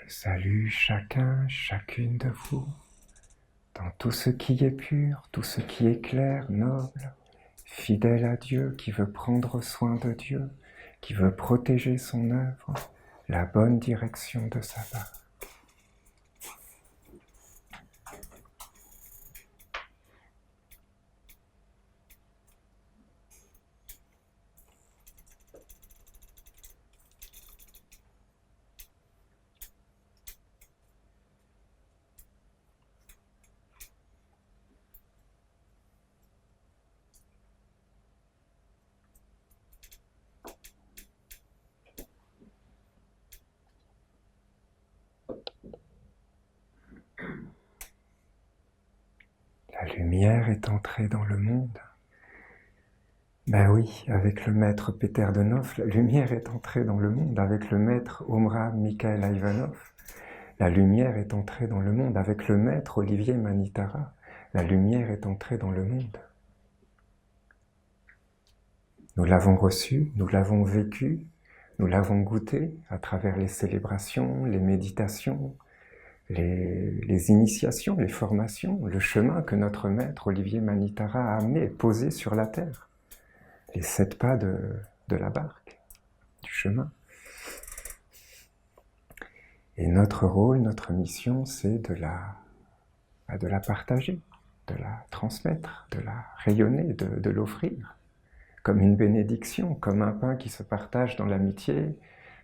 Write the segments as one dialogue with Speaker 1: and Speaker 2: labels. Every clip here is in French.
Speaker 1: Je salue chacun, chacune de vous, dans tout ce qui est pur, tout ce qui est clair, noble, fidèle à Dieu, qui veut prendre soin de Dieu, qui veut protéger son œuvre, la bonne direction de sa barque. La lumière est entrée dans le monde. Ben oui, avec le maître Peter de Nof, la lumière est entrée dans le monde. Avec le maître Omraam Mikhaël Ivanov, la lumière est entrée dans le monde. Avec le maître Olivier Manitara, la lumière est entrée dans le monde. Nous l'avons reçu, nous l'avons vécu, nous l'avons goûté à travers les célébrations, les méditations, les initiations, les formations, le chemin que notre maître Olivier Manitara a amené, posé sur la terre. Les 7 pas de la barque, du chemin. Et notre rôle, notre mission, c'est de la partager, de la transmettre, de la rayonner, de l'offrir, comme une bénédiction, comme un pain qui se partage dans l'amitié,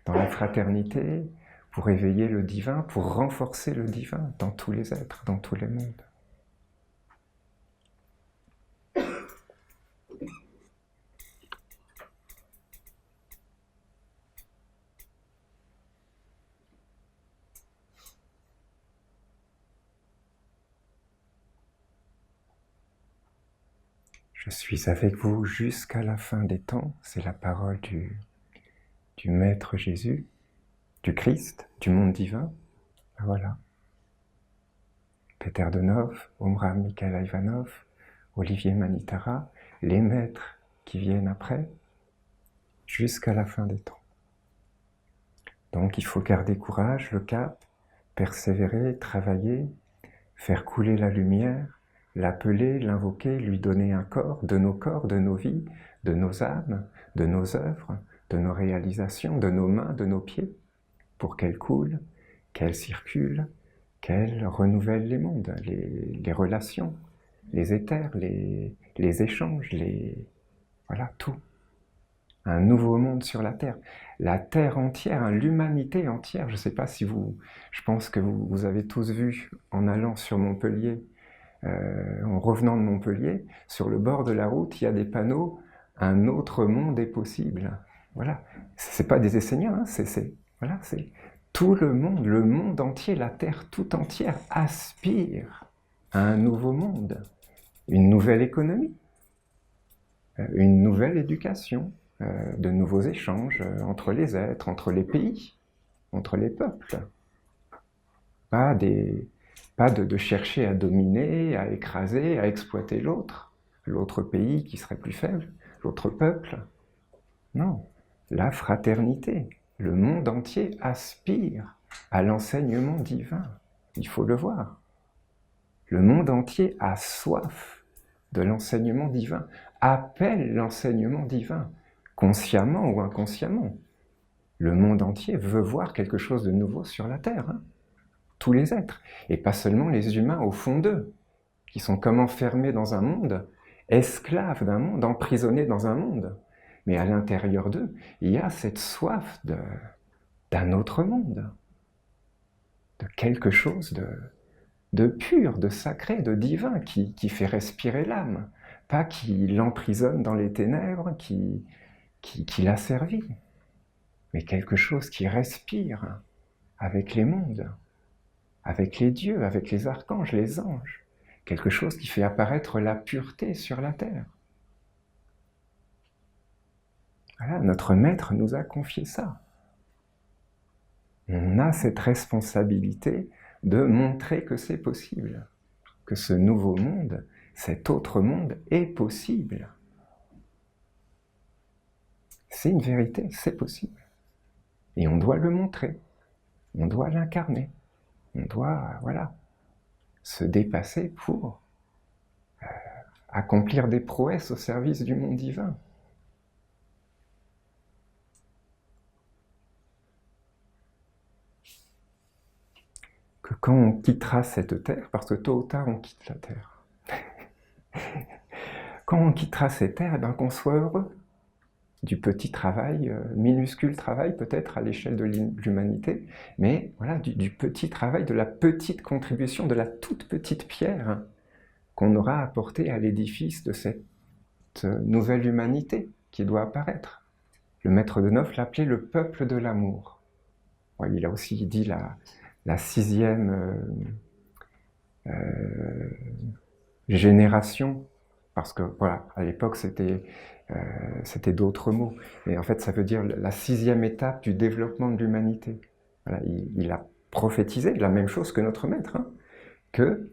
Speaker 1: dans la fraternité, pour éveiller le divin, pour renforcer le divin dans tous les êtres, dans tous les mondes. Je suis avec vous jusqu'à la fin des temps, c'est la parole du Maître Jésus, du Christ, du monde divin. Voilà. Peter de Nof, Omraam Mikhaël Ivanov, Olivier Manitara, les maîtres qui viennent après, jusqu'à la fin des temps. Donc il faut garder courage, le cap, persévérer, travailler, faire couler la lumière, l'appeler, l'invoquer, lui donner un corps, de nos vies, de nos âmes, de nos œuvres, de nos réalisations, de nos mains, de nos pieds, pour qu'elle coule, qu'elle circule, qu'elle renouvelle les mondes, les relations, les éthers, les échanges, voilà, tout. Un nouveau monde sur la Terre. La Terre entière, l'humanité entière. Je ne sais pas si je pense que vous avez tous vu en allant sur Montpellier, en revenant de Montpellier, sur le bord de la route, il y a des panneaux « Un autre monde est possible ». Voilà. Ce n'est pas des Esséniens, hein, c'est tout le monde entier, la Terre tout entière aspire à un nouveau monde, une nouvelle économie, une nouvelle éducation, de nouveaux échanges entre les êtres, entre les pays, entre les peuples. Pas de chercher à dominer, à écraser, à exploiter l'autre pays qui serait plus faible, l'autre peuple. Non, la fraternité. Le monde entier aspire à l'enseignement divin. Il faut le voir. Le monde entier a soif de l'enseignement divin, appelle l'enseignement divin, consciemment ou inconsciemment. Le monde entier veut voir quelque chose de nouveau sur la Terre. Hein. Tous les êtres, et pas seulement les humains au fond d'eux, qui sont comme enfermés dans un monde, esclaves d'un monde, emprisonnés dans un monde. Mais à l'intérieur d'eux, il y a cette soif d'un autre monde, de quelque chose de pur, de sacré, de divin, qui fait respirer l'âme, pas qui l'emprisonne dans les ténèbres, qui l'asservit, mais quelque chose qui respire avec les mondes, avec les dieux, avec les archanges, les anges, quelque chose qui fait apparaître la pureté sur la terre. Voilà, notre maître nous a confié ça. On a cette responsabilité de montrer que c'est possible, que ce nouveau monde, cet autre monde est possible. C'est une vérité, c'est possible. Et on doit le montrer. On doit l'incarner. On doit, voilà, se dépasser pour accomplir des prouesses au service du monde divin. Que quand on quittera cette terre, parce que tôt ou tard on quitte la terre, quand on quittera cette terre, eh ben, qu'on soit heureux du petit travail, minuscule travail peut-être à l'échelle de l'humanité, mais voilà, du petit travail, de la petite contribution, de la toute petite pierre qu'on aura apportée à l'édifice de cette nouvelle humanité qui doit apparaître. Le maître de Neuf l'appelait le peuple de l'amour. Il a aussi dit la sixième génération, parce que voilà, à l'époque c'était d'autres mots, mais en fait ça veut dire la sixième étape du développement de l'humanité. Voilà, il a prophétisé la même chose que notre maître, hein, que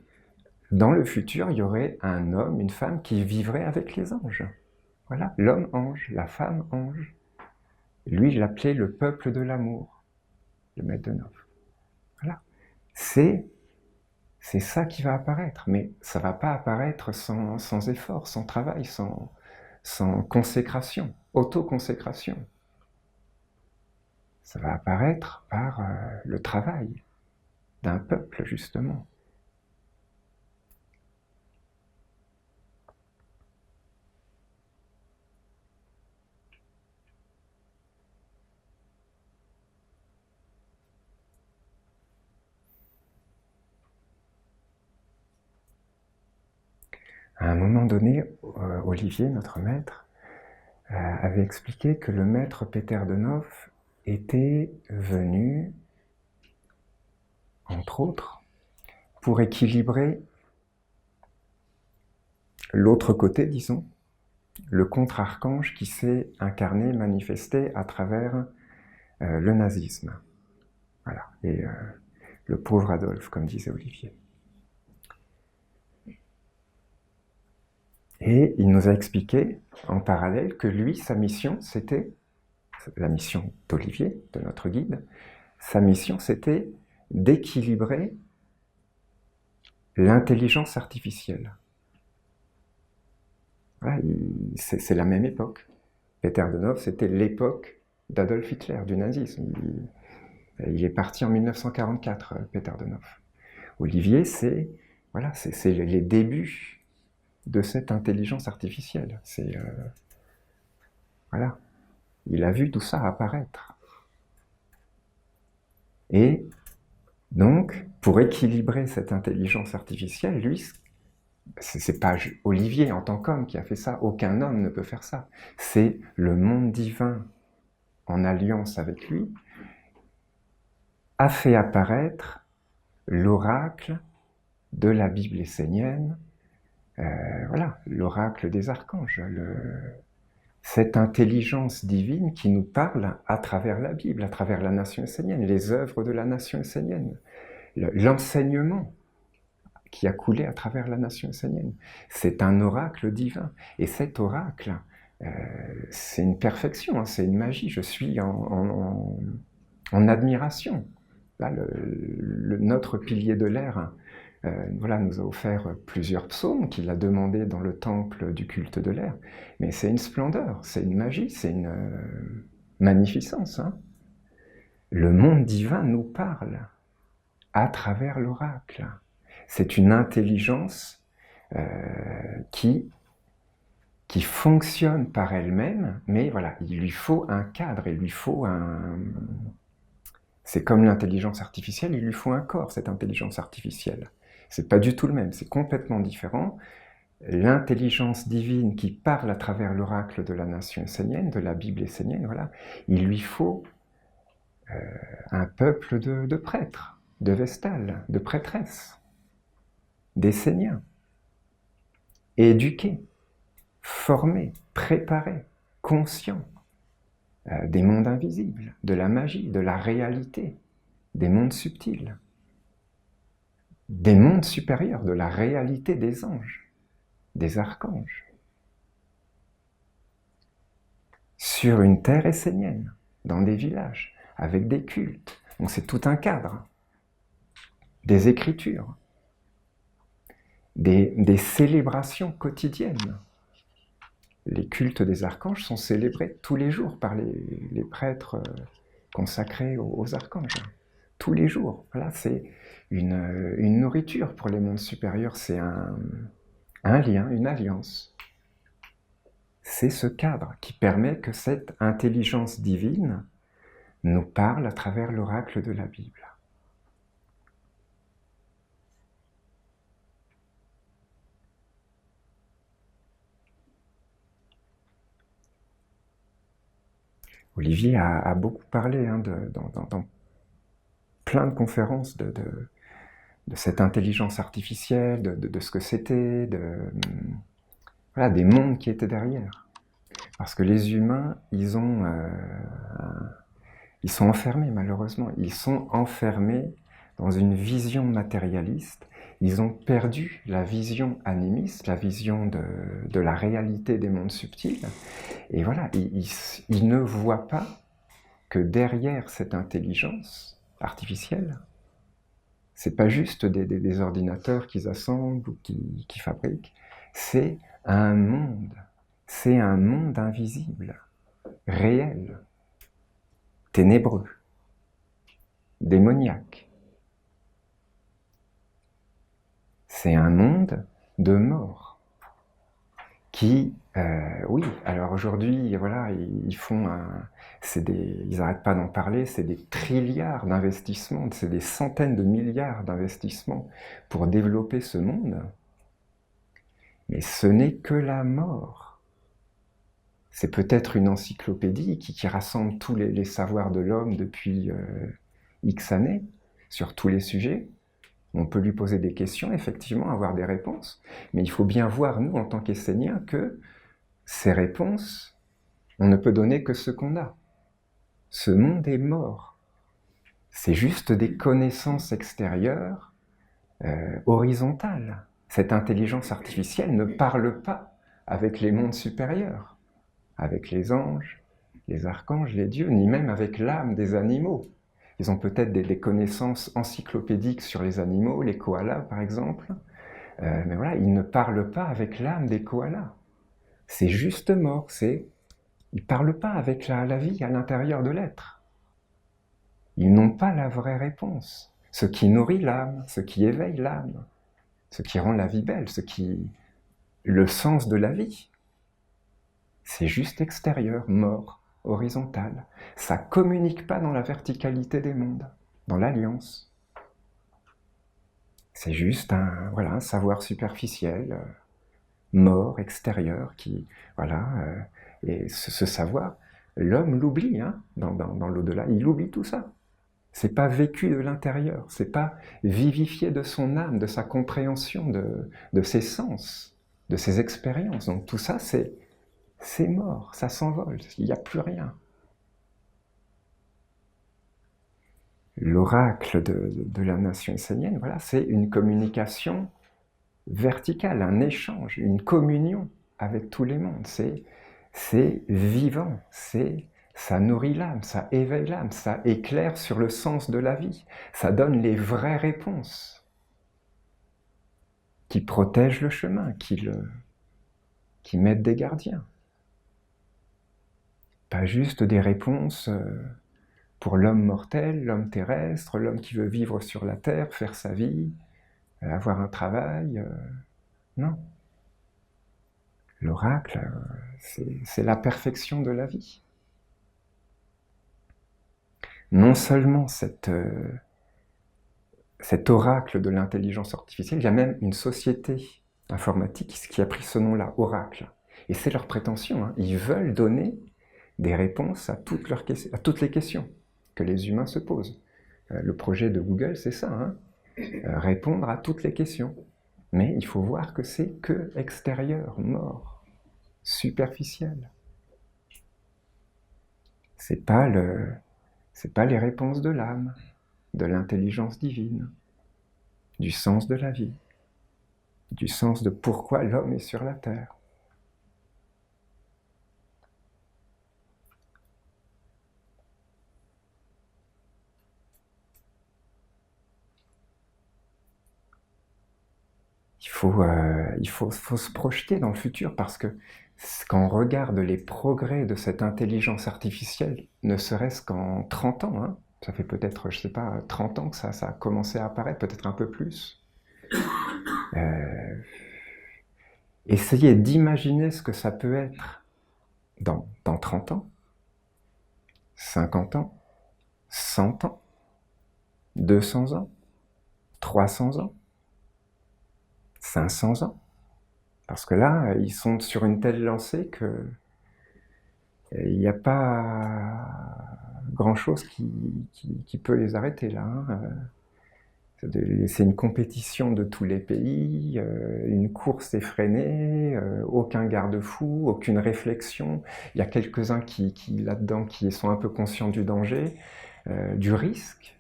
Speaker 1: dans le futur il y aurait un homme, une femme qui vivrait avec les anges. Voilà, l'homme ange, la femme ange. Lui, il l'appelait le peuple de l'amour, le maître de Neuf. Voilà, c'est ça qui va apparaître, mais ça ne va pas apparaître sans effort, sans travail, sans consécration, autoconsécration. Ça va apparaître par le travail d'un peuple, justement. À un moment donné, Olivier, notre maître, avait expliqué que le maître Peter de Neuf était venu, entre autres, pour équilibrer l'autre côté, disons, le contre-archange qui s'est incarné, manifesté à travers le nazisme. Voilà. Et le pauvre Adolphe, comme disait Olivier. Et il nous a expliqué, en parallèle, que lui, sa mission, c'était, la mission d'Olivier, de notre guide, sa mission, c'était d'équilibrer l'intelligence artificielle. Voilà, c'est la même époque. Peter de Neuf, c'était l'époque d'Adolf Hitler, du nazisme. Il est parti en 1944, Peter de Neuf. Olivier, c'est voilà, les débuts de cette intelligence artificielle. Voilà, il a vu tout ça apparaître. Et donc, pour équilibrer cette intelligence artificielle, lui, c'est pas Olivier en tant qu'homme qui a fait ça, aucun homme ne peut faire ça. C'est le monde divin en alliance avec lui a fait apparaître l'oracle de la Bible essénienne, voilà, l'oracle des archanges, cette intelligence divine qui nous parle à travers la Bible, à travers la nation essénienne, les œuvres de la nation essénienne, l'enseignement qui a coulé à travers la nation essénienne. C'est un oracle divin. Et cet oracle, c'est une perfection, hein, c'est une magie. Je suis en admiration. Là, notre pilier de l'air voilà, nous a offert plusieurs psaumes qu'il a demandés dans le temple du culte de l'air. Mais c'est une splendeur, c'est une magie, c'est une magnificence. Hein. Le monde divin nous parle à travers l'oracle. C'est une intelligence qui fonctionne par elle-même, mais voilà, il lui faut un cadre, il lui faut un... C'est comme l'intelligence artificielle, il lui faut un corps, cette intelligence artificielle. C'est pas du tout le même, c'est complètement différent. L'intelligence divine qui parle à travers l'oracle de la nation essénienne, de la Bible essénienne, voilà, il lui faut un peuple de prêtres, de vestales, de prêtresses, d'esséniens, éduqués, formés, préparés, conscients des mondes invisibles, de la magie, de la réalité, des mondes subtils, des mondes supérieurs, de la réalité des anges, des archanges, sur une terre essénienne, dans des villages, avec des cultes, Donc c'est tout un cadre, des écritures, des célébrations quotidiennes. Les cultes des archanges sont célébrés tous les jours par les prêtres consacrés aux archanges. Tous les jours. Voilà, c'est une nourriture pour les mondes supérieurs, c'est un lien, une alliance. C'est ce cadre qui permet que cette intelligence divine nous parle à travers l'oracle de la Bible. Olivier a beaucoup parlé dans plein de conférences de cette intelligence artificielle, de ce que c'était, voilà, des mondes qui étaient derrière. Parce que les humains, ils sont enfermés malheureusement, ils sont enfermés dans une vision matérialiste, ils ont perdu la vision animiste, la vision de la réalité des mondes subtils, et voilà, ils ne voient pas que derrière cette intelligence artificielle, c'est pas juste des ordinateurs qu'ils assemblent ou qui fabriquent, c'est un monde invisible, réel, ténébreux, démoniaque. C'est un monde de mort qui, oui, alors aujourd'hui, voilà, ils n'arrêtent pas d'en parler, c'est des trilliards d'investissements, c'est des centaines de milliards d'investissements pour développer ce monde. Mais ce n'est que la mort. C'est peut-être une encyclopédie qui rassemble tous les savoirs de l'homme depuis X années, sur tous les sujets. On peut lui poser des questions, effectivement, avoir des réponses, mais il faut bien voir, nous, en tant qu'Esséniens, que ces réponses, on ne peut donner que ce qu'on a. Ce monde est mort. C'est juste des connaissances extérieures, horizontales. Cette intelligence artificielle ne parle pas avec les mondes supérieurs, avec les anges, les archanges, les dieux, ni même avec l'âme des animaux. Ils ont peut-être des connaissances encyclopédiques sur les animaux, les koalas par exemple, mais voilà, ils ne parlent pas avec l'âme des koalas. C'est juste mort, ils ne parlent pas avec la vie à l'intérieur de l'être. Ils n'ont pas la vraie réponse. Ce qui nourrit l'âme, ce qui éveille l'âme, ce qui rend la vie belle, le sens de la vie. C'est juste extérieur, mort, horizontal. Ça ne communique pas dans la verticalité des mondes, dans l'alliance. C'est juste un savoir superficiel, mort, extérieur, et ce savoir, l'homme l'oublie, dans l'au-delà, il oublie tout ça. C'est pas vécu de l'intérieur, c'est pas vivifié de son âme, de sa compréhension, de ses sens, de ses expériences. Donc tout ça, c'est mort, ça s'envole, il n'y a plus rien. L'oracle de la nation essénienne, voilà, c'est une communication verticale, un échange, une communion avec tous les mondes. C'est vivant, ça nourrit l'âme, ça éveille l'âme, ça éclaire sur le sens de la vie, ça donne les vraies réponses qui protègent le chemin, qui mettent des gardiens. Pas juste des réponses pour l'homme mortel, l'homme terrestre, l'homme qui veut vivre sur la terre, faire sa vie, avoir un travail. Non. L'oracle, c'est la perfection de la vie. Non seulement cet oracle de l'intelligence artificielle, il y a même une société informatique qui a pris ce nom-là, Oracle. Et c'est leur prétention, ils veulent donner des réponses à toutes les questions que les humains se posent. Le projet de Google, c'est ça, répondre à toutes les questions. Mais il faut voir que c'est que extérieur, mort, superficiel. C'est pas les réponses de l'âme, de l'intelligence divine, du sens de la vie, du sens de pourquoi l'homme est sur la terre. faut se projeter dans le futur parce que quand on regarde les progrès de cette intelligence artificielle, ne serait-ce qu'en 30 ans, hein, ça fait peut-être, je sais pas, 30 ans que ça a commencé à apparaître, peut-être un peu plus. Essayez d'imaginer ce que ça peut être dans 30 ans, 50 ans, 100 ans, 200 ans, 300 ans, 500 ans. Parce que là, ils sont sur une telle lancée que il n'y a pas grand-chose qui peut les arrêter là. Hein. C'est une compétition de tous les pays, une course effrénée, aucun garde-fou, aucune réflexion. Il y a quelques-uns qui là-dedans, qui sont un peu conscients du danger, du risque.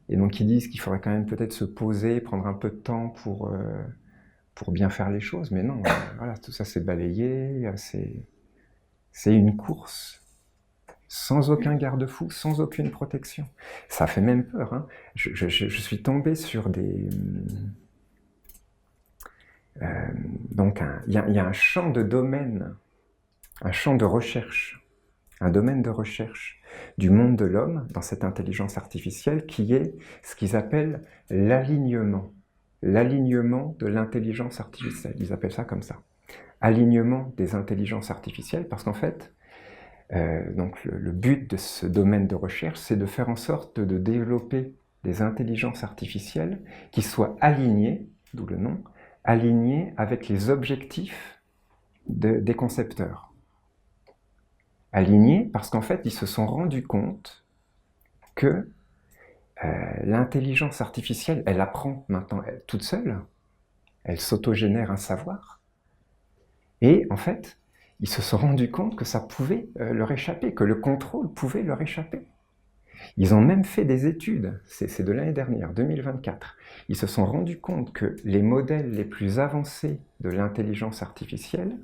Speaker 1: Et donc qui disent qu'il faudrait quand même peut-être se poser, prendre un peu de temps pour bien faire les choses. Mais non, voilà, tout ça c'est balayé, c'est une course. Sans aucun garde-fou, sans aucune protection. Ça fait même peur. Hein. Je suis tombé sur des... donc, il y a un champ de domaine, un champ de recherche, un domaine de recherche du monde de l'homme dans cette intelligence artificielle qui est ce qu'ils appellent l'alignement. L'alignement de l'intelligence artificielle. Ils appellent ça comme ça. Alignement des intelligences artificielles parce qu'en fait, donc le but de ce domaine de recherche, c'est de faire en sorte de développer des intelligences artificielles qui soient alignées, d'où le nom, alignées avec les objectifs des concepteurs. Alignés parce qu'en fait, ils se sont rendus compte que l'intelligence artificielle, elle apprend maintenant toute seule, elle s'autogénère un savoir, et en fait, ils se sont rendus compte que ça pouvait leur échapper, que le contrôle pouvait leur échapper. Ils ont même fait des études, c'est de l'année dernière, 2024. Ils se sont rendus compte que les modèles les plus avancés de l'intelligence artificielle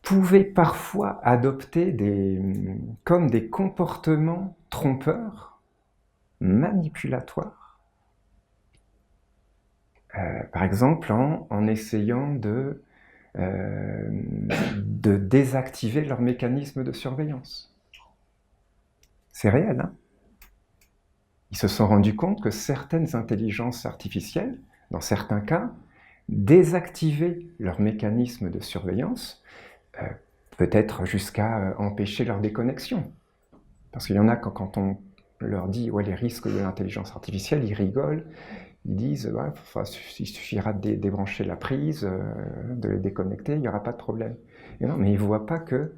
Speaker 1: pouvaient parfois adopter comme des comportements trompeurs, manipulatoires. Par exemple, en essayant de désactiver leur mécanisme de surveillance. C'est réel, hein? Ils se sont rendus compte que certaines intelligences artificielles, dans certains cas, désactivaient leur mécanisme de surveillance, peut-être jusqu'à empêcher leur déconnexion. Parce qu'il y en a, quand on leur dit ouais, les risques de l'intelligence artificielle, ils rigolent, ils disent ouais, il suffira de débrancher la prise, de les déconnecter, il n'y aura pas de problème. Et non, mais ils ne voient pas que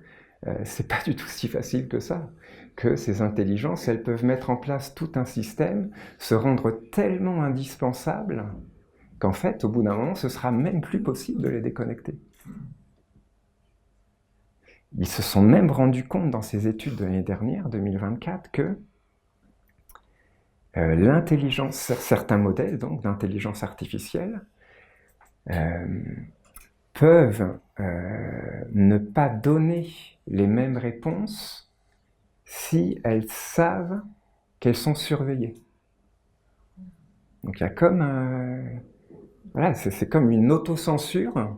Speaker 1: c'est pas du tout si facile que ça, que ces intelligences, elles peuvent mettre en place tout un système, se rendre tellement indispensables qu'en fait, au bout d'un moment, ce sera même plus possible de les déconnecter. Ils se sont même rendus compte dans ces études de l'année dernière, 2024, que l'intelligence, certains modèles donc d'intelligence artificielle peuvent ne pas donner les mêmes réponses si elles savent qu'elles sont surveillées. Donc il y a comme voilà, c'est comme une autocensure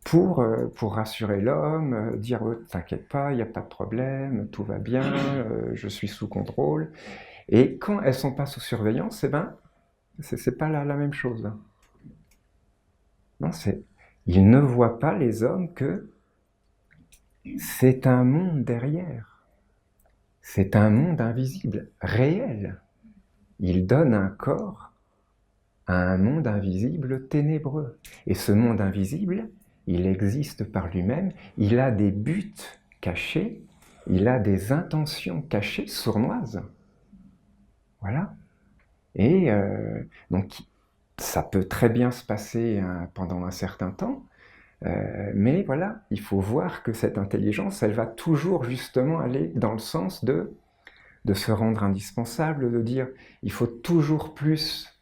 Speaker 1: pour rassurer l'homme, dire t'inquiète pas, il n'y a pas de problème, tout va bien, je suis sous contrôle. Et quand elles ne sont pas sous surveillance, eh ben, c'est pas la même chose. Non, ils ne voient pas, les hommes, que c'est un monde derrière. C'est un monde invisible, réel. Ils donnent un corps à un monde invisible ténébreux. Et ce monde invisible, il existe par lui-même, il a des buts cachés, il a des intentions cachées, sournoises. Voilà. Et donc, ça peut très bien se passer pendant un certain temps, mais voilà, il faut voir que cette intelligence, elle va toujours justement aller dans le sens de se rendre indispensable, de dire il faut toujours plus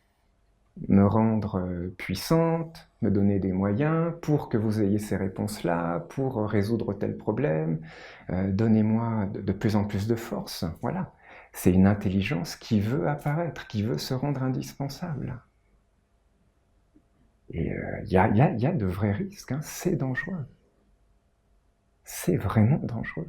Speaker 1: me rendre puissante, me donner des moyens pour que vous ayez ces réponses-là, pour résoudre tel problème, donnez-moi de plus en plus de force, voilà. C'est une intelligence qui veut apparaître, qui veut se rendre indispensable. Et il y a de vrais risques, hein. C'est dangereux. C'est vraiment dangereux.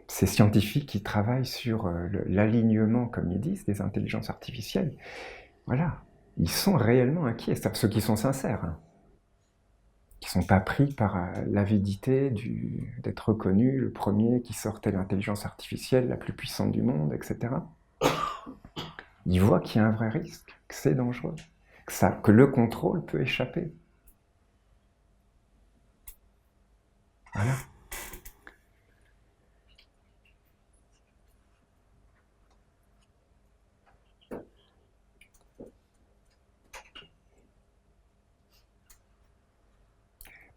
Speaker 1: Ces scientifiques qui travaillent sur l'alignement, comme ils disent, des intelligences artificielles, voilà, ils sont réellement inquiets, c'est-à-dire ceux qui sont sincères, hein, qui ne sont pas pris par l'avidité d'être reconnu, le premier qui sortait l'intelligence artificielle la plus puissante du monde, etc. Ils voient qu'il y a un vrai risque, que c'est dangereux, que le contrôle peut échapper. Voilà.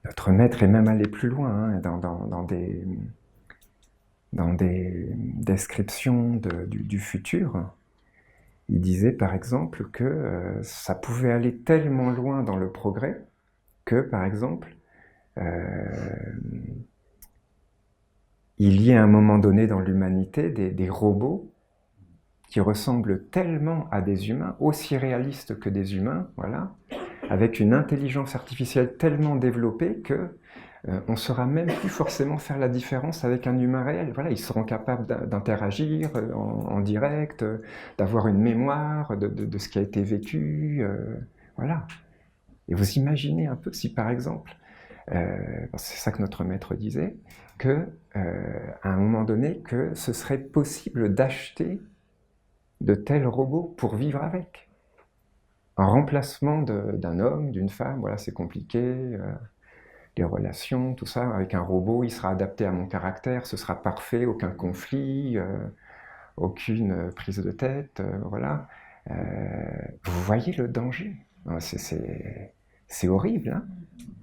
Speaker 1: Notre maître est même allé plus loin, hein, dans des descriptions du futur. Il disait par exemple que ça pouvait aller tellement loin dans le progrès que, par exemple, il y ait à un moment donné dans l'humanité des robots qui ressemblent tellement à des humains, aussi réalistes que des humains, voilà, avec une intelligence artificielle tellement développée que on ne saura même plus forcément faire la différence avec un humain réel. Voilà, ils seront capables d'interagir en direct, d'avoir une mémoire de ce qui a été vécu, voilà. Et vous imaginez un peu si par exemple, c'est ça que notre maître disait, que à un moment donné, que ce serait possible d'acheter de tels robots pour vivre avec. En remplacement d'un homme, d'une femme, voilà, c'est compliqué, les relations, tout ça, avec un robot, il sera adapté à mon caractère, ce sera parfait, aucun conflit, aucune prise de tête, voilà. Vous voyez le danger. C'est horrible, hein.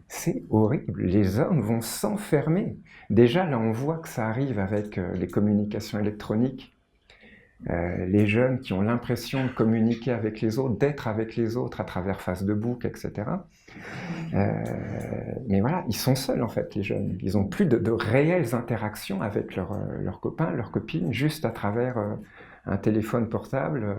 Speaker 1: C'est horrible. Les hommes vont s'enfermer. Déjà, là, on voit que ça arrive avec les communications électroniques. Les jeunes qui ont l'impression de communiquer avec les autres, d'être avec les autres à travers Facebook, etc. Mais voilà, ils sont seuls en fait, les jeunes. Ils n'ont plus de réelles interactions avec leurs copains, leurs copines, juste à travers un téléphone portable,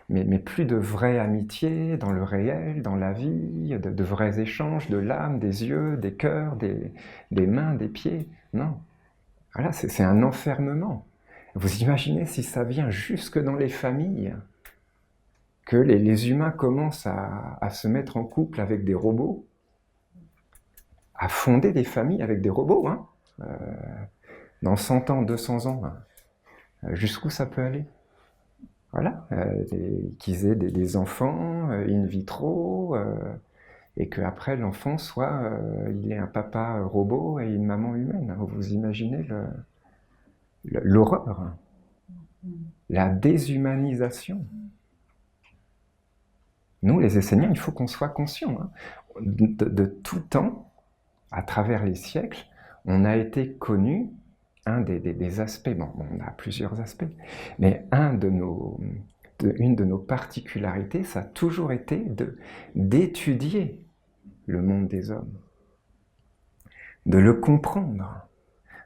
Speaker 1: mais plus de vraie amitié dans le réel, dans la vie, de vrais échanges, de l'âme, des yeux, des cœurs, des mains, des pieds. Non. Voilà, c'est un enfermement. Vous imaginez si ça vient jusque dans les familles, que les humains commencent à se mettre en couple avec des robots, à fonder des familles avec des robots, hein, dans 100 ans, 200 ans, jusqu'où ça peut aller. Voilà, qu'ils aient des enfants in vitro, et qu'après l'enfant soit, il ait un papa robot et une maman humaine. Vous imaginez l'horreur, la déshumanisation. Nous, les Esséniens, il faut qu'on soit conscients. Hein. De tout temps, à travers les siècles, on a été connu, un des aspects, bon, on a plusieurs aspects, mais une de nos particularités, ça a toujours été d'étudier le monde des hommes, de le comprendre,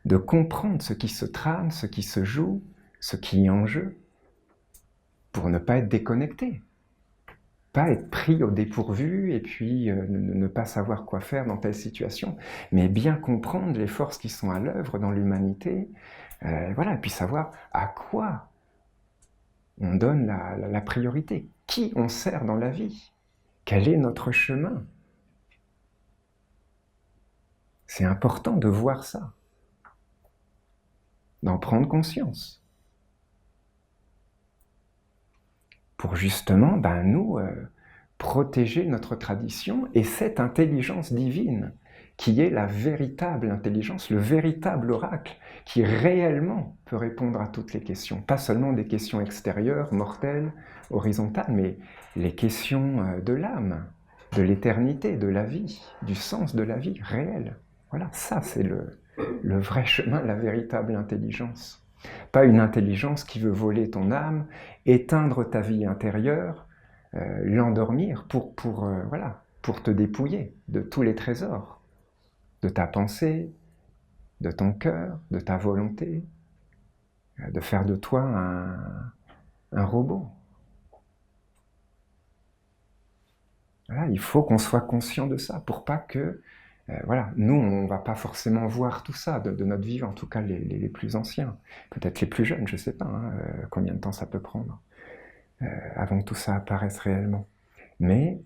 Speaker 1: de comprendre ce qui se trame, ce qui se joue, ce qui est en jeu, pour ne pas être déconnecté. Pas être pris au dépourvu et puis ne pas savoir quoi faire dans telle situation, mais bien comprendre les forces qui sont à l'œuvre dans l'humanité, voilà, et puis savoir à quoi on donne la priorité, qui on sert dans la vie, quel est notre chemin. C'est important de voir ça, d'en prendre conscience, pour justement, nous, protéger notre tradition et cette intelligence divine qui est la véritable intelligence, le véritable oracle, qui réellement peut répondre à toutes les questions. Pas seulement des questions extérieures, mortelles, horizontales, mais les questions de l'âme, de l'éternité, de la vie, du sens de la vie réelle. Voilà, ça c'est le vrai chemin, la véritable intelligence. Pas une intelligence qui veut voler ton âme, éteindre ta vie intérieure, l'endormir pour te dépouiller de tous les trésors, de ta pensée, de ton cœur, de ta volonté, de faire de toi un robot. Voilà, il faut qu'on soit conscient de ça pour pas que... voilà, nous, on ne va pas forcément voir tout ça de notre vivant, en tout cas les plus anciens. Peut-être les plus jeunes, je ne sais pas combien de temps ça peut prendre avant que tout ça apparaisse réellement. Mais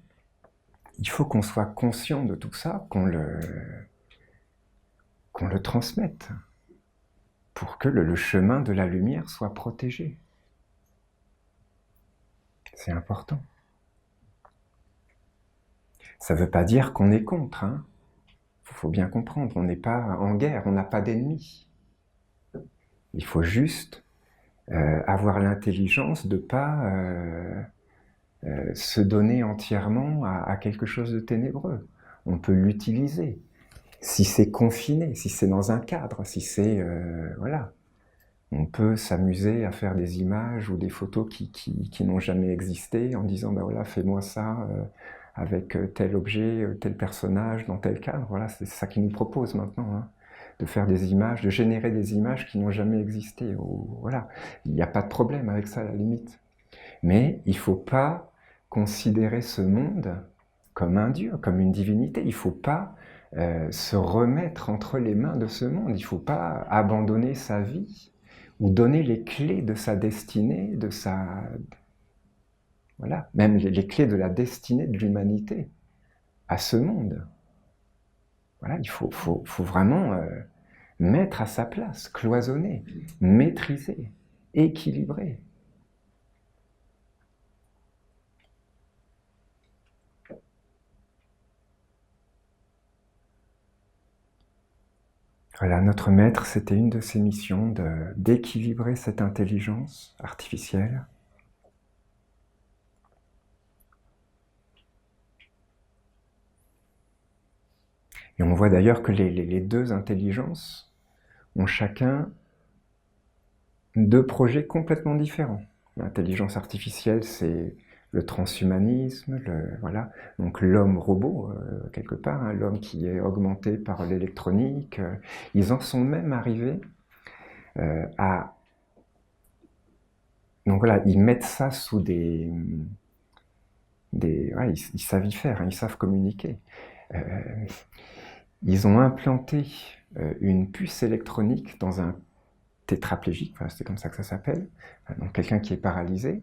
Speaker 1: il faut qu'on soit conscient de tout ça, qu'on le transmette pour que le chemin de la lumière soit protégé. C'est important. Ça ne veut pas dire qu'on est contre, hein. Faut bien comprendre, on n'est pas en guerre, on n'a pas d'ennemis. Il faut juste avoir l'intelligence de ne pas se donner entièrement à quelque chose de ténébreux. On peut l'utiliser. Si c'est confiné, si c'est dans un cadre, si c'est... voilà. On peut s'amuser à faire des images ou des photos qui n'ont jamais existé en disant, ben voilà, fais-moi ça avec tel objet, tel personnage, dans tel cadre. Voilà, c'est ça qu'ils nous proposent maintenant, hein, de faire des images, de générer des images qui n'ont jamais existé. Ou, voilà, il n'y a pas de problème avec ça à la limite. Mais il ne faut pas considérer ce monde comme un dieu, comme une divinité. Il ne faut pas se remettre entre les mains de ce monde. Il ne faut pas abandonner sa vie ou donner les clés de sa destinée, de sa... Voilà, même les clés de la destinée de l'humanité à ce monde. Voilà, il faut vraiment mettre à sa place, cloisonner, maîtriser, équilibrer. Voilà, notre maître, c'était une de ses missions d'équilibrer cette intelligence artificielle. Et on voit d'ailleurs que les deux intelligences ont chacun deux projets complètement différents. L'intelligence artificielle, c'est le transhumanisme, voilà, donc l'homme-robot, quelque part, hein, l'homme qui est augmenté par l'électronique. Ils en sont même arrivés à... Donc voilà, ils mettent ça sous des ouais, ils savent y faire, hein, ils savent communiquer. Ils ont implanté une puce électronique dans un tétraplégique, enfin, c'est comme ça que ça s'appelle, donc quelqu'un qui est paralysé,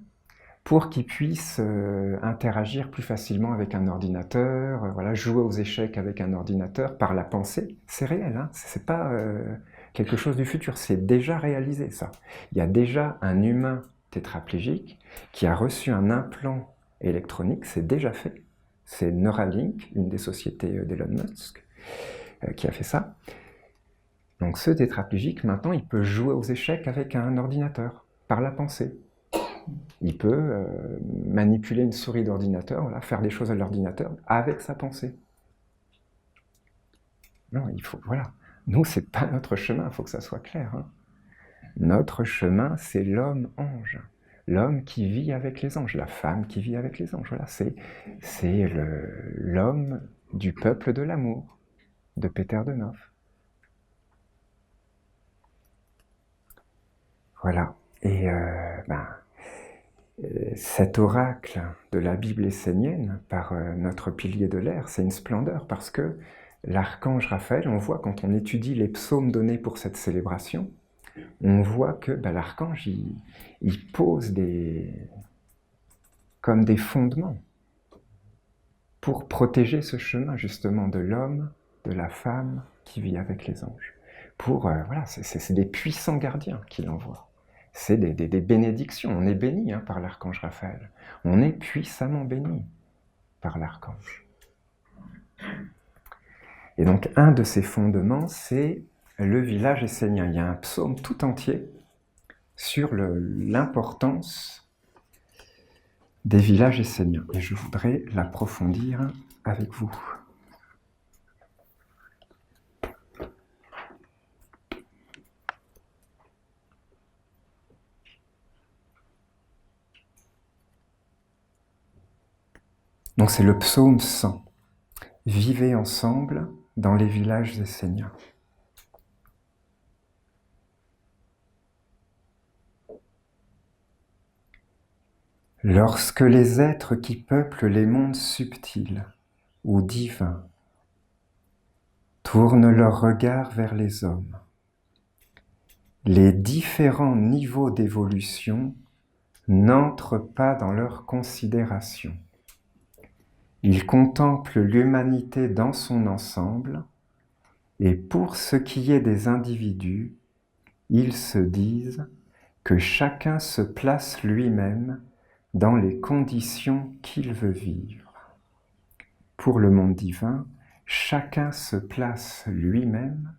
Speaker 1: pour qu'il puisse interagir plus facilement avec un ordinateur, voilà, jouer aux échecs avec un ordinateur par la pensée. C'est réel, hein, c'est pas quelque chose du futur, c'est déjà réalisé ça. Il y a déjà un humain tétraplégique qui a reçu un implant électronique, c'est déjà fait. C'est Neuralink, une des sociétés d'Elon Musk, qui a fait ça. Donc ce tétraplégique, maintenant, il peut jouer aux échecs avec un ordinateur, par la pensée. Il peut manipuler une souris d'ordinateur, voilà, faire des choses à l'ordinateur avec sa pensée. Non, il faut, voilà. Nous, c'est pas notre chemin, il faut que ça soit clair. Hein. Notre chemin, c'est l'homme-ange. L'homme qui vit avec les anges, la femme qui vit avec les anges. Voilà, c'est l'homme du peuple de l'amour, de Peter de Neuf. Voilà. Et cet oracle de la Bible essénienne par notre pilier de l'air, c'est une splendeur parce que l'archange Raphaël, on voit quand on étudie les psaumes donnés pour cette célébration, on voit que l'archange, il pose comme des fondements pour protéger ce chemin justement de l'homme, de la femme qui vit avec les anges. Voilà, c'est des puissants gardiens qu'il envoie. C'est des bénédictions. On est béni par l'archange Raphaël. On est puissamment béni par l'archange. Et donc, un de ces fondements, c'est le village essénien. Il y a un psaume tout entier sur l'importance des villages esséniens. Et je voudrais l'approfondir avec vous. Donc c'est le psaume 100. Vivez ensemble dans les villages esséniens. Lorsque les êtres qui peuplent les mondes subtils ou divins tournent leur regard vers les hommes, les différents niveaux d'évolution n'entrent pas dans leur considération. Ils contemplent l'humanité dans son ensemble et pour ce qui est des individus, ils se disent que chacun se place lui-même dans les conditions qu'il veut vivre. Pour le monde divin, chacun se place lui-même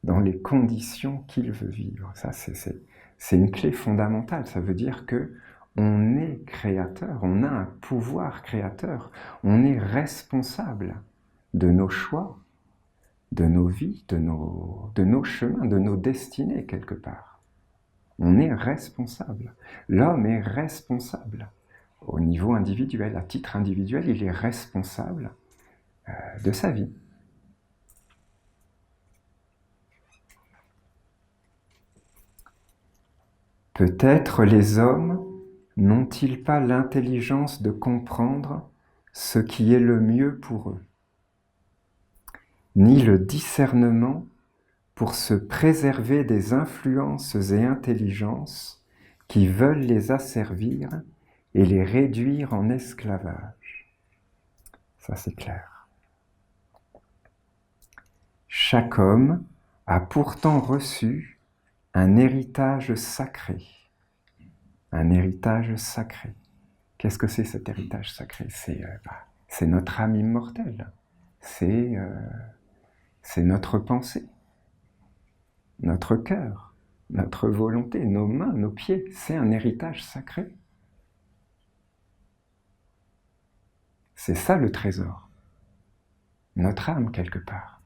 Speaker 1: dans les conditions qu'il veut vivre. Ça, c'est une clé fondamentale. Ça veut dire que on est créateur, on a un pouvoir créateur, on est responsable de nos choix, de nos vies, de nos chemins, de nos destinées quelque part. On est responsable. L'homme est responsable. Au niveau individuel, à titre individuel, il est responsable de sa vie. Peut-être les hommes n'ont-ils pas l'intelligence de comprendre ce qui est le mieux pour eux, ni le discernement pour se préserver des influences et intelligences qui veulent les asservir et les réduire en esclavage. Ça, c'est clair. Chaque homme a pourtant reçu un héritage sacré. Un héritage sacré. Qu'est-ce que c'est cet héritage sacré ? C'est notre âme immortelle. C'est notre pensée, notre cœur, notre volonté, nos mains, nos pieds. C'est un héritage sacré. C'est ça le trésor. Notre âme, quelque part.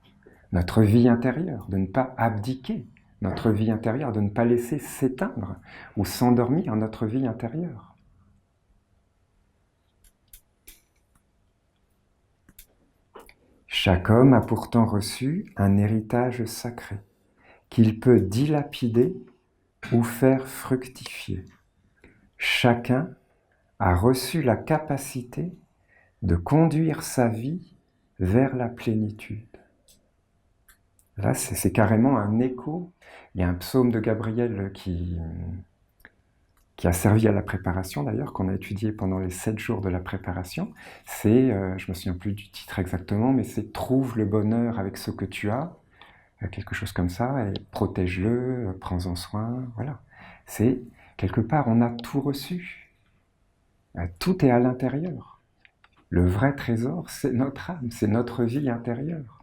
Speaker 1: Notre vie intérieure, de ne pas abdiquer. Notre vie intérieure, de ne pas laisser s'éteindre ou s'endormir notre vie intérieure. Chaque homme a pourtant reçu un héritage sacré qu'il peut dilapider ou faire fructifier. Chacun a reçu la capacité de conduire sa vie vers la plénitude. Là, c'est carrément un écho. Il y a un psaume de Gabriel qui a servi à la préparation d'ailleurs, qu'on a étudié pendant les 7 jours de la préparation. C'est, je me souviens plus du titre exactement, mais c'est « Trouve le bonheur avec ce que tu as », quelque chose comme ça, et protège-le, prends-en soin, voilà. C'est, quelque part, on a tout reçu. Tout est à l'intérieur. Le vrai trésor, c'est notre âme, c'est notre vie intérieure.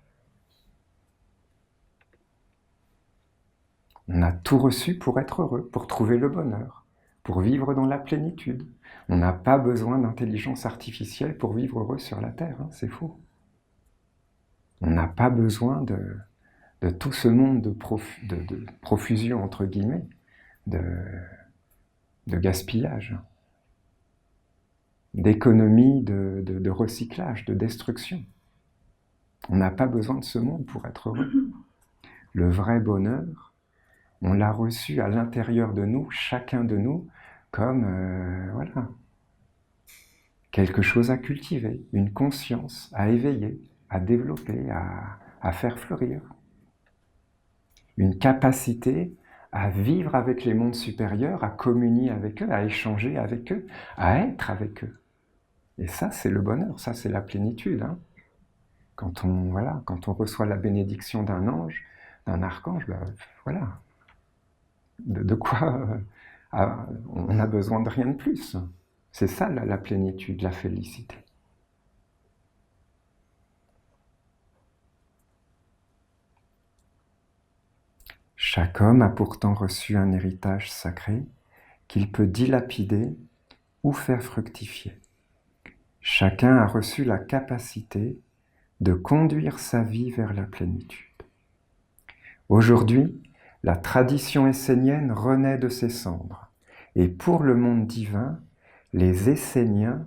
Speaker 1: On a tout reçu pour être heureux, pour trouver le bonheur, pour vivre dans la plénitude. On n'a pas besoin d'intelligence artificielle pour vivre heureux sur la Terre, hein, c'est faux. On n'a pas besoin de tout ce monde de profusion, entre guillemets, de gaspillage, d'économie, de recyclage, de destruction. On n'a pas besoin de ce monde pour être heureux. Le vrai bonheur, on l'a reçu à l'intérieur de nous, chacun de nous, comme voilà, quelque chose à cultiver, une conscience à éveiller, à développer, à faire fleurir. Une capacité à vivre avec les mondes supérieurs, à communier avec eux, à échanger avec eux, à être avec eux. Et ça, c'est le bonheur, ça, c'est la plénitude. Hein. Quand on reçoit la bénédiction d'un ange, d'un archange, ben, voilà. De quoi on n'a besoin de rien de plus. C'est ça la plénitude, la félicité. Chaque homme a pourtant reçu un héritage sacré qu'il peut dilapider ou faire fructifier. Chacun a reçu la capacité de conduire sa vie vers la plénitude. Aujourd'hui, la tradition essénienne renaît de ses cendres, et pour le monde divin, les Esséniens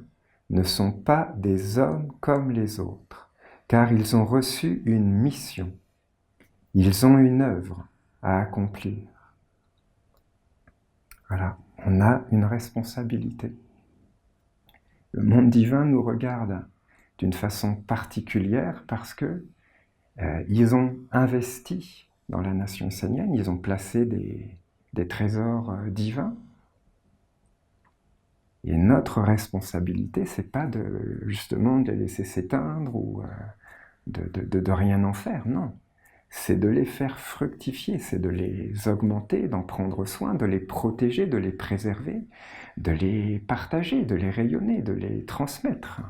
Speaker 1: ne sont pas des hommes comme les autres, car ils ont reçu une mission. Ils ont une œuvre à accomplir. Voilà, on a une responsabilité. Le monde divin nous regarde d'une façon particulière parce que ils ont investi dans la nation essénienne, ils ont placé des trésors divins. Et notre responsabilité, c'est pas justement de les laisser s'éteindre ou de rien en faire, non. C'est de les faire fructifier, c'est de les augmenter, d'en prendre soin, de les protéger, de les préserver, de les partager, de les rayonner, de les transmettre.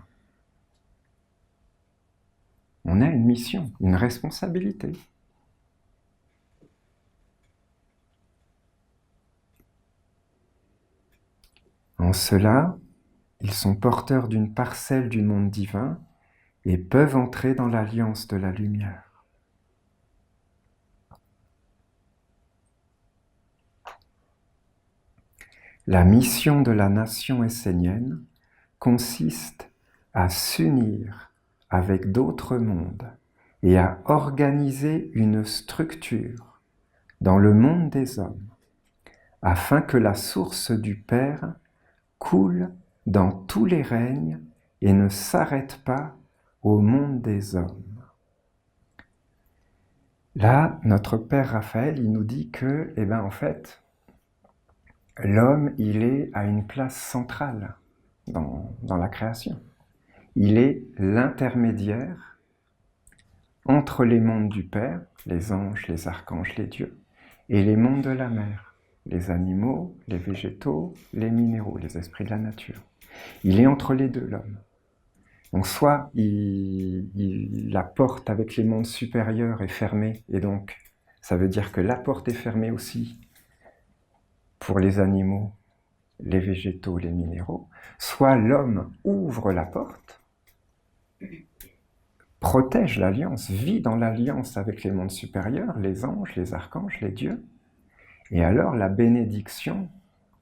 Speaker 1: On a une mission, une responsabilité. En cela, ils sont porteurs d'une parcelle du monde divin et peuvent entrer dans l'alliance de la lumière. La mission de la nation essénienne consiste à s'unir avec d'autres mondes et à organiser une structure dans le monde des hommes, afin que la source du Père coule dans tous les règnes et ne s'arrête pas au monde des hommes. Là, notre Père Raphaël, il nous dit que, en fait, l'homme, il est à une place centrale dans la création. Il est l'intermédiaire entre les mondes du Père, les anges, les archanges, les dieux, et les mondes de la mer, les animaux, les végétaux, les minéraux, les esprits de la nature. Il est entre les deux, l'homme. Donc soit la porte avec les mondes supérieurs est fermée, et donc ça veut dire que la porte est fermée aussi pour les animaux, les végétaux, les minéraux, soit l'homme ouvre la porte, protège l'alliance, vit dans l'alliance avec les mondes supérieurs, les anges, les archanges, les dieux, et alors la bénédiction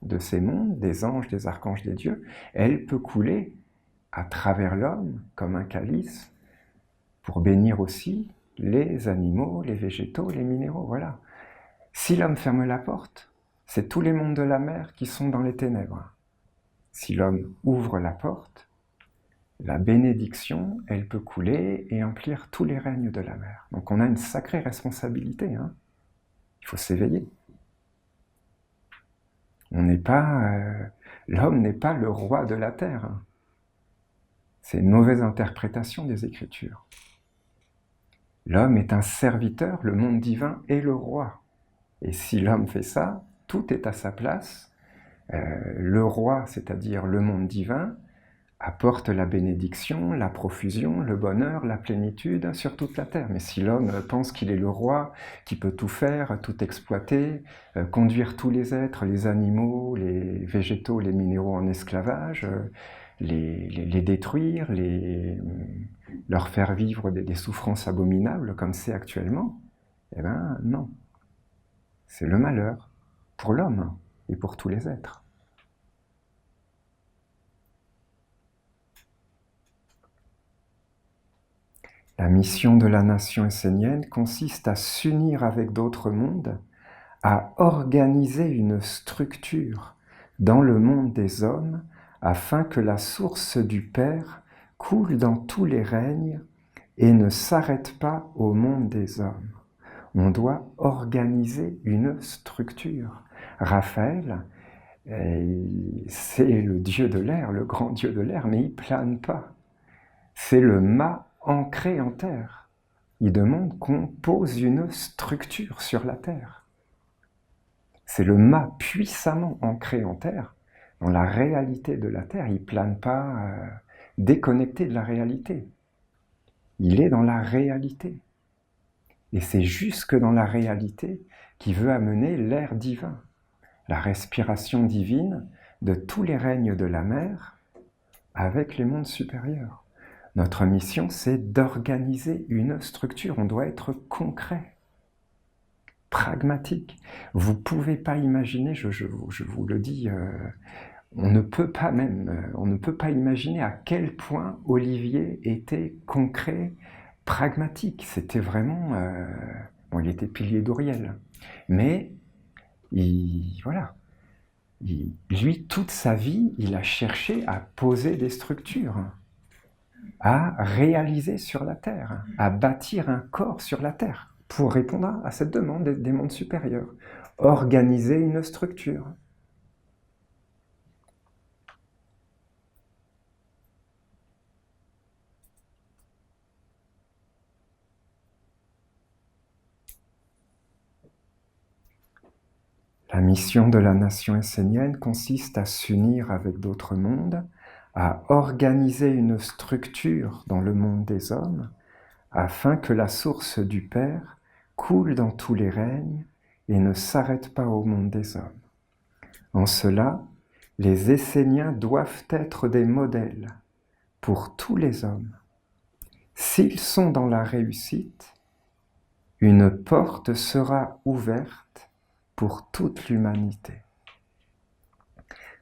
Speaker 1: de ces mondes, des anges, des archanges, des dieux, elle peut couler à travers l'homme comme un calice pour bénir aussi les animaux, les végétaux, les minéraux, voilà. Si l'homme ferme la porte, c'est tous les mondes de la mer qui sont dans les ténèbres. Si l'homme ouvre la porte, la bénédiction, elle peut couler et emplir tous les règnes de la mer. Donc on a une sacrée responsabilité, hein. Il faut s'éveiller. L'homme n'est pas le roi de la terre. Hein. C'est une mauvaise interprétation des Écritures. L'homme est un serviteur, le monde divin est le roi. Et si l'homme fait ça, tout est à sa place. Le roi, c'est-à-dire le monde divin, apporte la bénédiction, la profusion, le bonheur, la plénitude sur toute la terre. Mais si l'homme pense qu'il est le roi, qui peut tout faire, tout exploiter, conduire tous les êtres, les animaux, les végétaux, les minéraux en esclavage, les détruire, leur faire vivre des souffrances abominables comme c'est actuellement, non. C'est le malheur pour l'homme et pour tous les êtres. La mission de la nation essénienne consiste à s'unir avec d'autres mondes, à organiser une structure dans le monde des hommes afin que la source du Père coule dans tous les règnes et ne s'arrête pas au monde des hommes. On doit organiser une structure. Raphaël, c'est le dieu de l'air, le grand dieu de l'air, mais il plane pas. C'est le mât ancré en terre. Il demande qu'on pose une structure sur la terre. C'est le mât puissamment ancré en terre, dans la réalité de la terre. Il plane pas déconnecté de la réalité. Il est dans la réalité. Et c'est jusque dans la réalité qu'il veut amener l'air divin, la respiration divine de tous les règnes de la mer avec les mondes supérieurs. Notre mission, c'est d'organiser une structure. On doit être concret, pragmatique. Vous ne pouvez pas imaginer, je vous le dis, on ne peut pas imaginer à quel point Olivier était concret, pragmatique. C'était vraiment... il était pilier d'Auriel. Mais, voilà. lui, toute sa vie, il a cherché à poser des structures, à réaliser sur la Terre, à bâtir un corps sur la Terre, pour répondre à cette demande des mondes supérieurs. Organiser une structure. La mission de la nation essénienne consiste à s'unir avec d'autres mondes, à organiser une structure dans le monde des hommes, afin que la source du Père coule dans tous les règnes et ne s'arrête pas au monde des hommes. En cela, les Esséniens doivent être des modèles pour tous les hommes. S'ils sont dans la réussite, une porte sera ouverte pour toute l'humanité.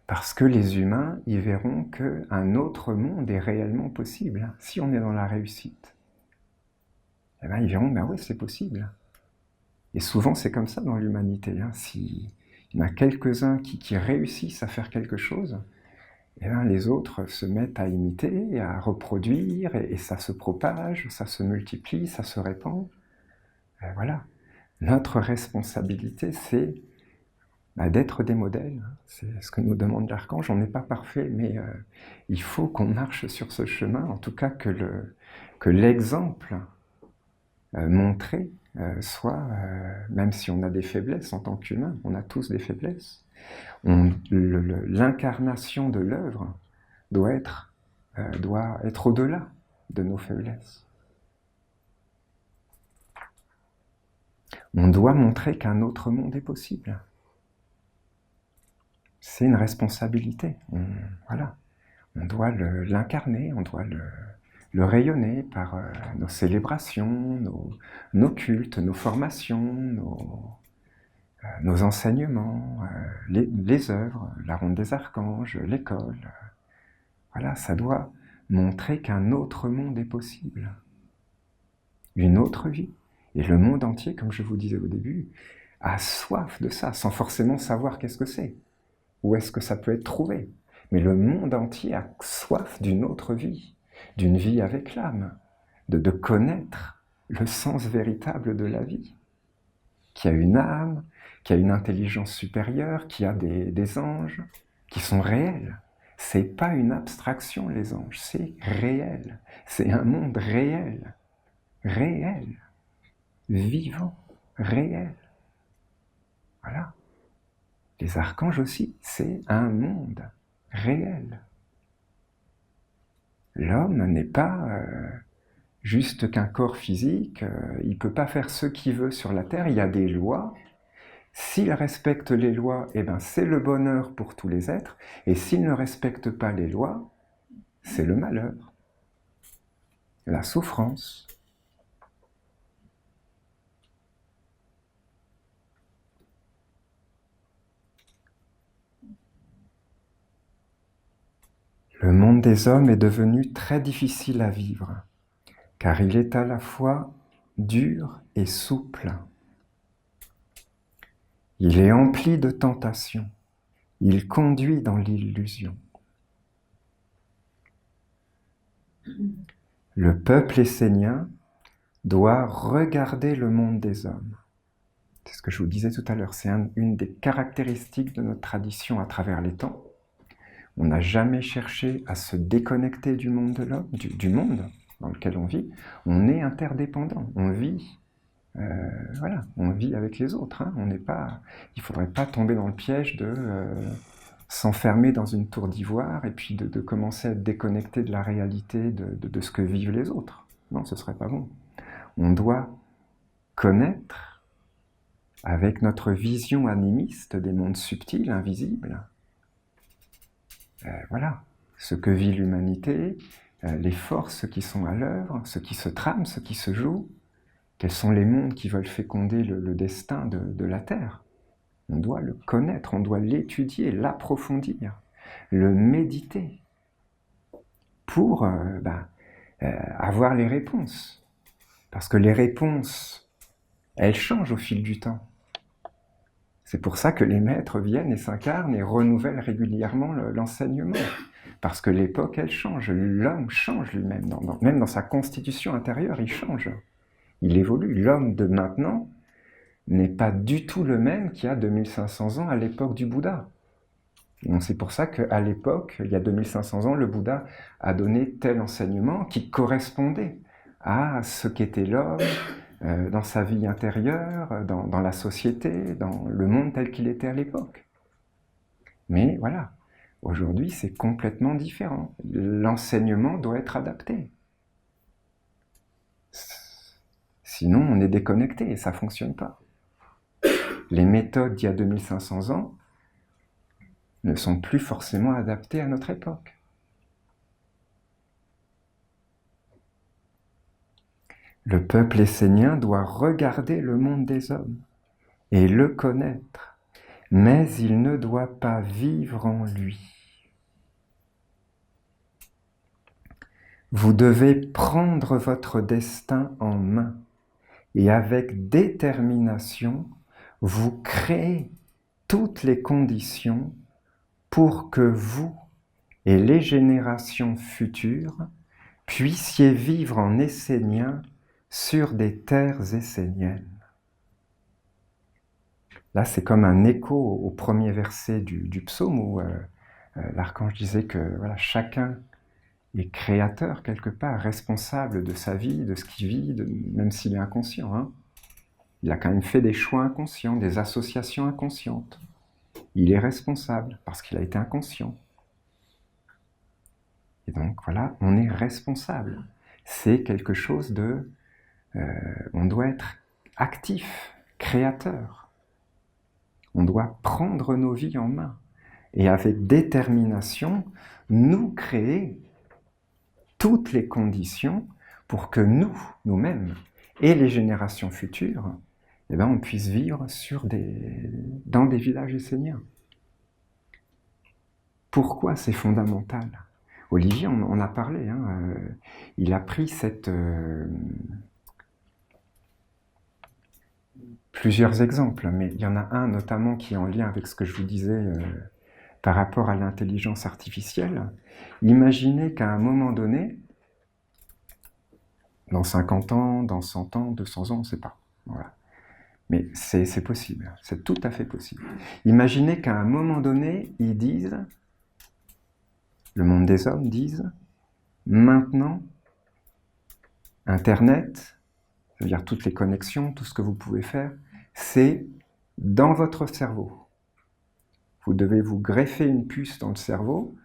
Speaker 1: Parce que les humains, ils verront qu'un autre monde est réellement possible, si on est dans la réussite. Eh bien, ils verront, ben oui, c'est possible. Et souvent, c'est comme ça dans l'humanité. S'il y en a quelques-uns qui réussissent à faire quelque chose, eh bien, les autres se mettent à imiter, à reproduire, et ça se propage, ça se multiplie, ça se répand. Et voilà. Notre responsabilité, c'est d'être des modèles. C'est ce que nous demande l'archange. On n'est pas parfait, mais il faut qu'on marche sur ce chemin, en tout cas que l'exemple montré soit, même si on a des faiblesses en tant qu'humain, on a tous des faiblesses, l'incarnation de l'œuvre doit être au-delà de nos faiblesses. On doit montrer qu'un autre monde est possible. C'est une responsabilité. On doit l'incarner, on doit le rayonner par nos célébrations, nos cultes, nos formations, nos enseignements, les œuvres, la ronde des archanges, l'école. Voilà, ça doit montrer qu'un autre monde est possible. Une autre vie. Et le monde entier, comme je vous disais au début, a soif de ça, sans forcément savoir qu'est-ce que c'est. Où est-ce que ça peut être trouvé? Mais le monde entier a soif d'une autre vie, d'une vie avec l'âme, de connaître le sens véritable de la vie, qui a une âme, qui a une intelligence supérieure, qui a des anges, qui sont réels. C'est pas une abstraction, les anges, c'est réel. C'est un monde réel, vivant, réel. Voilà. Les archanges aussi, c'est un monde réel. L'homme n'est pas juste qu'un corps physique, il ne peut pas faire ce qu'il veut sur la Terre, il y a des lois. S'il respecte les lois, eh ben, c'est le bonheur pour tous les êtres, et s'il ne respecte pas les lois, c'est le malheur, la souffrance. Le monde des hommes est devenu très difficile à vivre, car il est à la fois dur et souple. Il est empli de tentations, il conduit dans l'illusion. Le peuple essénien doit regarder le monde des hommes. C'est ce que je vous disais tout à l'heure, c'est une des caractéristiques de notre tradition à travers les temps. On n'a jamais cherché à se déconnecter du monde de l'homme, du monde dans lequel on vit. On est interdépendant, on vit, on vit avec les autres. Il ne faudrait pas tomber dans le piège de s'enfermer dans une tour d'ivoire et puis de commencer à être déconnecté de la réalité de ce que vivent les autres. Non, ce ne serait pas bon. On doit connaître, avec notre vision animiste des mondes subtils, invisibles, ce que vit l'humanité, les forces qui sont à l'œuvre, ce qui se trame, ce qui se joue, quels sont les mondes qui veulent féconder le destin de la Terre. On doit le connaître, on doit l'étudier, l'approfondir, le méditer, pour avoir les réponses. Parce que les réponses, elles changent au fil du temps. C'est pour ça que les maîtres viennent et s'incarnent et renouvellent régulièrement l'enseignement. Parce que l'époque, elle change. L'homme change lui-même. Même dans sa constitution intérieure, il change. Il évolue. L'homme de maintenant n'est pas du tout le même qu'il y a 2500 ans à l'époque du Bouddha. Donc c'est pour ça qu'à l'époque, il y a 2500 ans, le Bouddha a donné tel enseignement qui correspondait à ce qu'était l'homme dans sa vie intérieure, dans la société, dans le monde tel qu'il était à l'époque. Mais voilà, aujourd'hui c'est complètement différent. L'enseignement doit être adapté. Sinon on est déconnecté et ça ne fonctionne pas. Les méthodes d'il y a 2500 ans ne sont plus forcément adaptées à notre époque. Le peuple essénien doit regarder le monde des hommes et le connaître, mais il ne doit pas vivre en lui. Vous devez prendre votre destin en main et avec détermination, vous créez toutes les conditions pour que vous et les générations futures puissiez vivre en essénien sur des terres esséniennes. Là, c'est comme un écho au premier verset du psaume où l'archange disait que voilà, chacun est créateur quelque part, responsable de sa vie, de ce qu'il vit, même s'il est inconscient. Hein. Il a quand même fait des choix inconscients, des associations inconscientes. Il est responsable parce qu'il a été inconscient. Et donc voilà, on est responsable. C'est quelque chose de... on doit être actif, créateur. On doit prendre nos vies en main et avec détermination, nous créer toutes les conditions pour que nous-mêmes et les générations futures, on puisse vivre dans des villages esséniens. Pourquoi c'est fondamental ? Olivier on a parlé, hein, il a pris plusieurs exemples, mais il y en a un notamment qui est en lien avec ce que je vous disais par rapport à l'intelligence artificielle. Imaginez qu'à un moment donné, dans 50 ans, dans 100 ans, 200 ans, on ne sait pas. Voilà. Mais c'est possible, c'est tout à fait possible. Imaginez qu'à un moment donné, ils disent, le monde des hommes disent, maintenant, Internet, c'est-à-dire toutes les connexions, tout ce que vous pouvez faire, c'est dans votre cerveau. Vous devez vous greffer une puce dans le cerveau,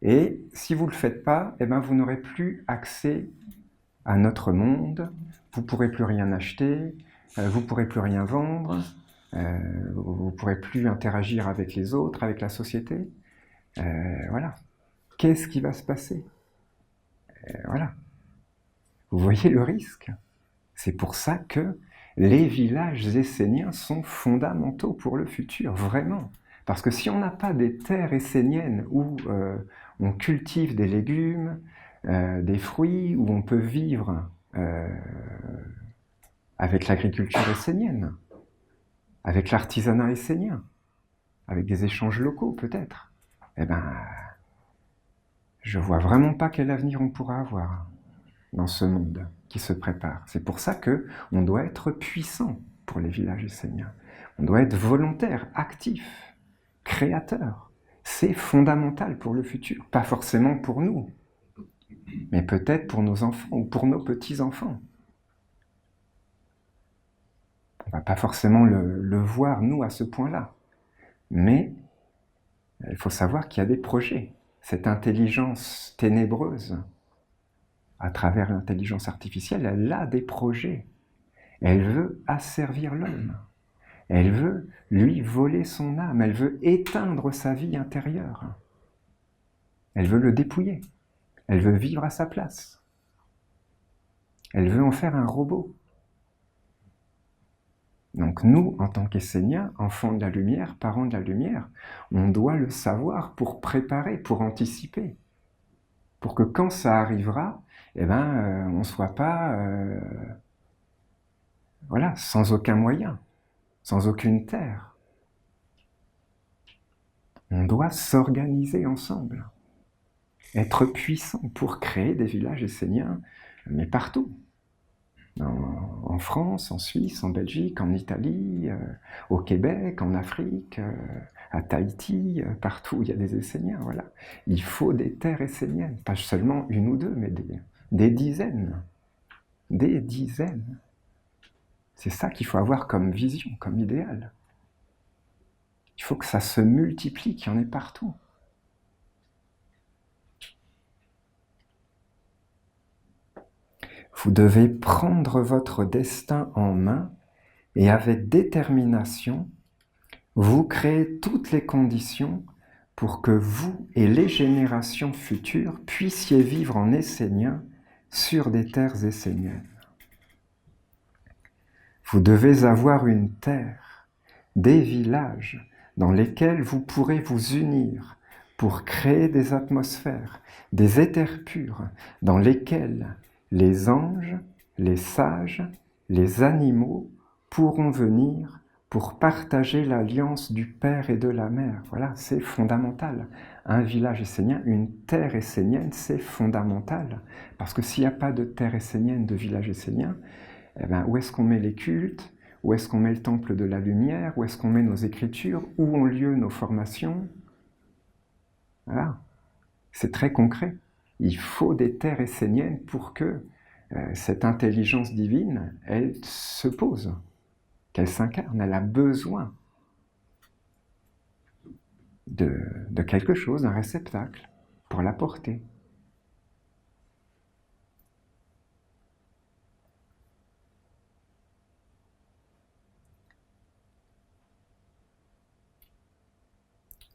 Speaker 1: et si vous ne le faites pas, vous n'aurez plus accès à notre monde, vous ne pourrez plus rien acheter, vous ne pourrez plus rien vendre, vous ne pourrez plus interagir avec les autres, avec la société. Voilà. Qu'est-ce qui va se passer ? Voilà. Vous voyez le risque ? C'est pour ça que les villages esséniens sont fondamentaux pour le futur, vraiment. Parce que si on n'a pas des terres esséniennes où on cultive des légumes, des fruits, où on peut vivre avec l'agriculture essénienne, avec l'artisanat essénien, avec des échanges locaux peut-être, je vois vraiment pas quel avenir on pourra avoir dans ce monde qui se prépare. C'est pour ça qu'on doit être puissant pour les villages esséniens. On doit être volontaire, actif, créateur. C'est fondamental pour le futur. Pas forcément pour nous, mais peut-être pour nos enfants ou pour nos petits-enfants. On ne va pas forcément le voir, nous, à ce point-là. Mais il faut savoir qu'il y a des projets. Cette intelligence ténébreuse, à travers l'intelligence artificielle, elle a des projets. Elle veut asservir l'homme. Elle veut lui voler son âme. Elle veut éteindre sa vie intérieure. Elle veut le dépouiller. Elle veut vivre à sa place. Elle veut en faire un robot. Donc nous, en tant qu'Esséniens, enfants de la lumière, parents de la lumière, on doit le savoir pour préparer, pour anticiper. Pour que quand ça arrivera, on ne soit pas sans aucun moyen, sans aucune terre. On doit s'organiser ensemble, être puissant pour créer des villages esséniens, mais partout. En France, en Suisse, en Belgique, en Italie, au Québec, en Afrique, à Tahiti, partout où il y a des Esséniens, voilà. Il faut des terres esséniennes, pas seulement une ou deux, mais des dizaines. Des dizaines. C'est ça qu'il faut avoir comme vision, comme idéal. Il faut que ça se multiplie, qu'il y en ait partout. Vous devez prendre votre destin en main et avec détermination, vous créez toutes les conditions pour que vous et les générations futures puissiez vivre en essénien sur des terres esséniennes. Vous devez avoir une terre, des villages dans lesquels vous pourrez vous unir pour créer des atmosphères, des éthers purs dans lesquels les anges, les sages, les animaux pourront venir pour partager l'alliance du Père et de la Mère. Voilà, c'est fondamental. Un village essénien, une terre essénienne, c'est fondamental. Parce que s'il n'y a pas de terre essénienne, de village essénien, eh ben, où est-ce qu'on met les cultes? Où est-ce qu'on met le temple de la lumière? Où est-ce qu'on met nos écritures? Où ont lieu nos formations? Voilà, c'est très concret. Il faut des terres esséniennes pour que cette intelligence divine, elle se pose, qu'elle s'incarne. Elle a besoin de quelque chose, d'un réceptacle, pour la porter.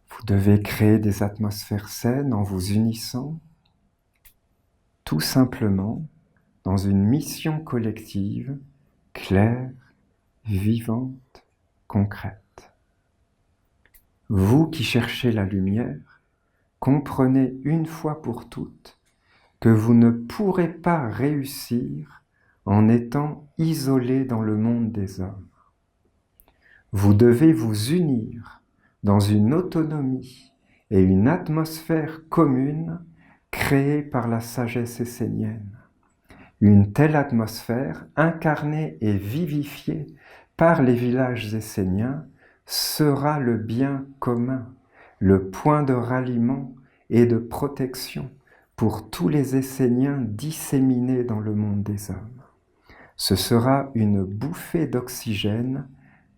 Speaker 1: Vous devez créer des atmosphères saines en vous unissant, tout simplement, dans une mission collective, claire, vivante, concrète. Vous qui cherchez la lumière, comprenez une fois pour toutes que vous ne pourrez pas réussir en étant isolé dans le monde des hommes. Vous devez vous unir dans une autonomie et une atmosphère commune créée par la sagesse essénienne. Une telle atmosphère, incarnée et vivifiée par les villages esséniens, sera le bien commun, le point de ralliement et de protection pour tous les Esséniens disséminés dans le monde des hommes. Ce sera une bouffée d'oxygène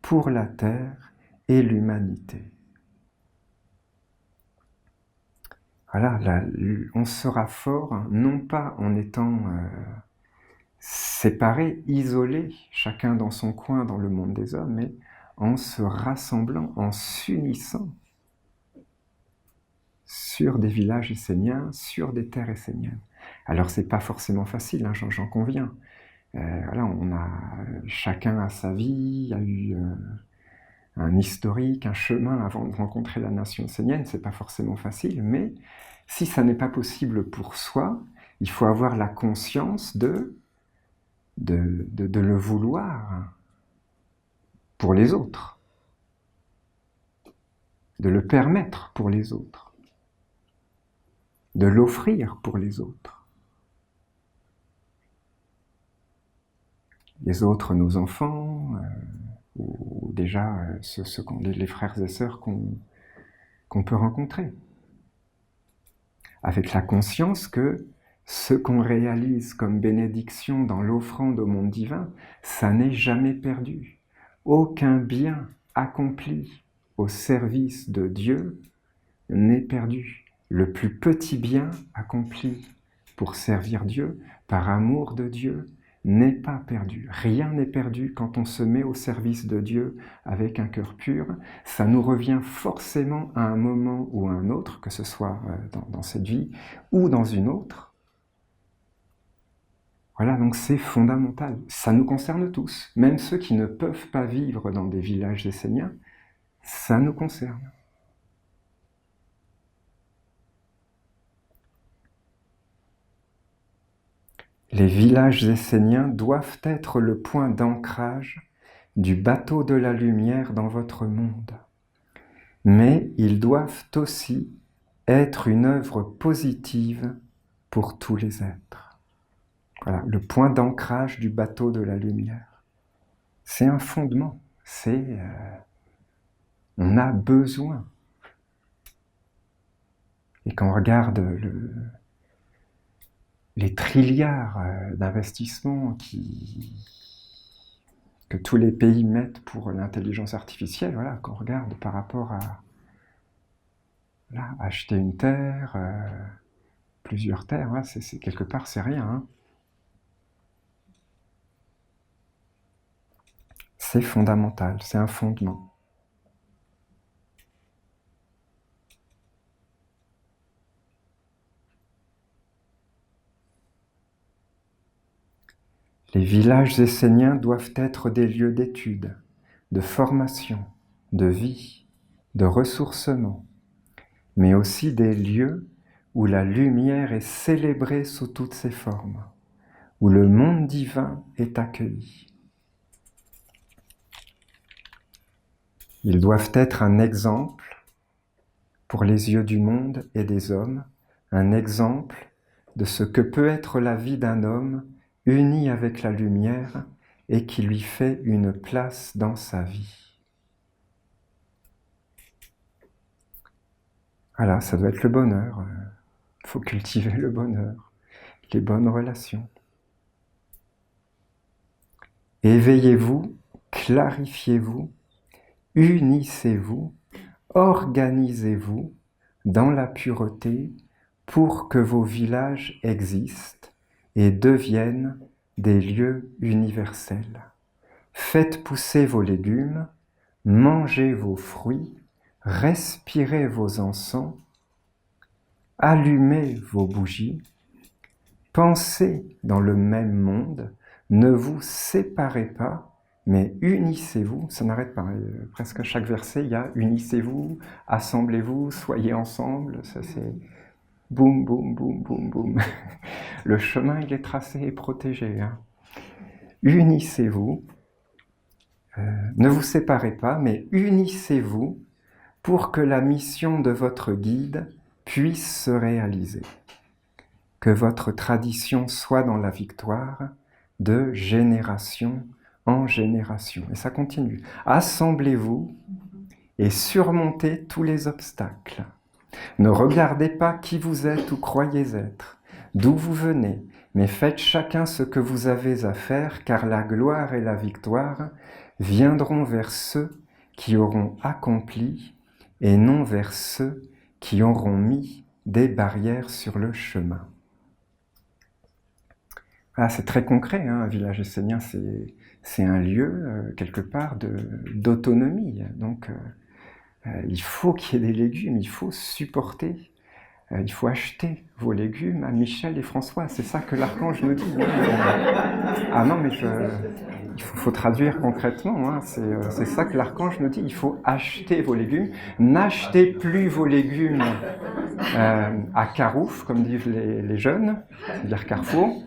Speaker 1: pour la Terre et l'humanité. Voilà, là, on sera fort, non pas en étant séparés, isolés, chacun dans son coin dans le monde des hommes, mais en se rassemblant, en s'unissant sur des villages esséniens, sur des terres esséniennes. Alors c'est pas forcément facile, hein, j'en conviens. Voilà, on a chacun a sa vie, il y a eu un historique, un chemin avant de rencontrer la nation essénienne, c'est pas forcément facile, mais si ça n'est pas possible pour soi, il faut avoir la conscience de le vouloir pour les autres, de le permettre pour les autres, de l'offrir pour les autres. Les autres, nos enfants, ou déjà les frères et sœurs qu'on peut rencontrer. Avec la conscience que ce qu'on réalise comme bénédiction dans l'offrande au monde divin, ça n'est jamais perdu. Aucun bien accompli au service de Dieu n'est perdu. Le plus petit bien accompli pour servir Dieu, par amour de Dieu, n'est pas perdu. Rien n'est perdu quand on se met au service de Dieu avec un cœur pur. Ça nous revient forcément à un moment ou à un autre, que ce soit dans cette vie ou dans une autre. Voilà, donc c'est fondamental. Ça nous concerne tous, même ceux qui ne peuvent pas vivre dans des villages esséniens, ça nous concerne. Les villages esséniens doivent être le point d'ancrage du bateau de la lumière dans votre monde. mais ils doivent aussi être une œuvre positive pour tous les êtres. Voilà, le point d'ancrage du bateau de la lumière. C'est un fondement, on a besoin. Et quand on regarde les trilliards d'investissements que tous les pays mettent pour l'intelligence artificielle, voilà, quand on regarde par rapport à acheter une terre, plusieurs terres, voilà, quelque part c'est rien. Hein. C'est fondamental, c'est un fondement. Les villages esséniens doivent être des lieux d'étude, de formation, de vie, de ressourcement, mais aussi des lieux où la lumière est célébrée sous toutes ses formes, où le monde divin est accueilli. Ils doivent être un exemple pour les yeux du monde et des hommes, un exemple de ce que peut être la vie d'un homme uni avec la lumière et qui lui fait une place dans sa vie. Voilà, ça doit être le bonheur. Il faut cultiver le bonheur, les bonnes relations. Éveillez-vous, clarifiez-vous, unissez-vous, organisez-vous dans la pureté pour que vos villages existent et deviennent des lieux universels. Faites pousser vos légumes, mangez vos fruits, respirez vos encens, allumez vos bougies, pensez dans le même monde, ne vous séparez pas, mais unissez-vous, ça n'arrête pas, presque à chaque verset, il y a unissez-vous, assemblez-vous, soyez ensemble, ça c'est boum, boum, boum, boum, boum. Le chemin, il est tracé et protégé. Hein. Unissez-vous, ne vous séparez pas, mais unissez-vous pour que la mission de votre guide puisse se réaliser. Que votre tradition soit dans la victoire de génération en génération. Et ça continue. Assemblez-vous et surmontez tous les obstacles. Ne regardez pas qui vous êtes ou croyez être, d'où vous venez, mais faites chacun ce que vous avez à faire, car la gloire et la victoire viendront vers ceux qui auront accompli et non vers ceux qui auront mis des barrières sur le chemin. Ah, c'est très concret, hein, un village essénien, c'est un lieu, quelque part, d'autonomie. Donc, il faut qu'il y ait des légumes, il faut supporter, il faut acheter vos légumes à Michel et François. C'est ça que l'archange nous dit. Ah non, mais il faut traduire concrètement. Hein, c'est ça que l'archange nous dit. Il faut acheter vos légumes. N'achetez plus vos légumes à Carouf, comme disent les jeunes, c'est-à-dire Carrefour.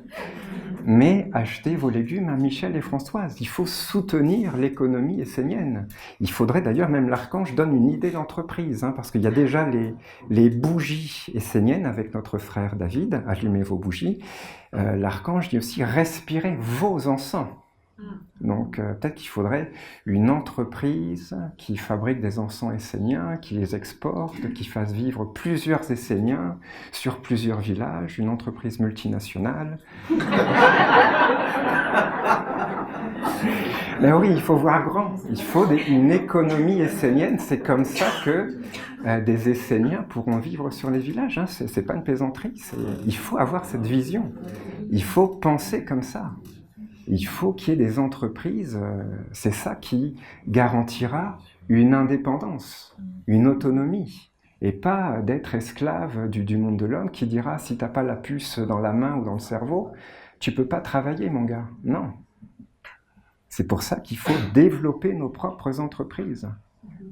Speaker 1: Mais achetez vos légumes à Michel et Françoise. Il faut soutenir l'économie essénienne. Il faudrait d'ailleurs, même l'archange donne une idée d'entreprise, hein, parce qu'il y a déjà les bougies esséniennes avec notre frère David, allumez vos bougies. L'archange dit aussi respirez vos encens. Donc peut-être qu'il faudrait une entreprise qui fabrique des encens esséniens, qui les exporte, qui fasse vivre plusieurs Esséniens sur plusieurs villages, une entreprise multinationale. Mais oui, il faut voir grand. Il faut une économie essénienne. C'est comme ça que des Esséniens pourront vivre sur les villages. Hein. C'est pas une plaisanterie. Il faut avoir cette vision. Il faut penser comme ça. Il faut qu'il y ait des entreprises, c'est ça qui garantira une indépendance, une autonomie, et pas d'être esclave du monde de l'homme qui dira si t'as pas la puce dans la main ou dans le cerveau, tu peux pas travailler mon gars. Non. C'est pour ça qu'il faut développer nos propres entreprises,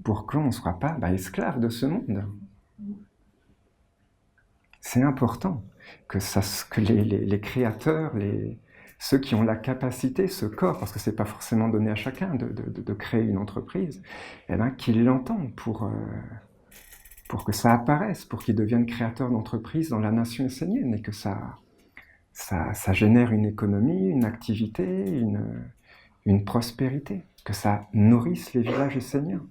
Speaker 1: pour qu'on ne soit pas esclave de ce monde. C'est important que les créateurs, ceux qui ont la capacité, ce corps, parce que c'est pas forcément donné à chacun de créer une entreprise, eh ben, qu'ils l'entendent pour que ça apparaisse, pour qu'ils deviennent créateurs d'entreprises dans la nation essénienne et que ça génère une économie, une activité, une prospérité, que ça nourrisse les villages esséniens.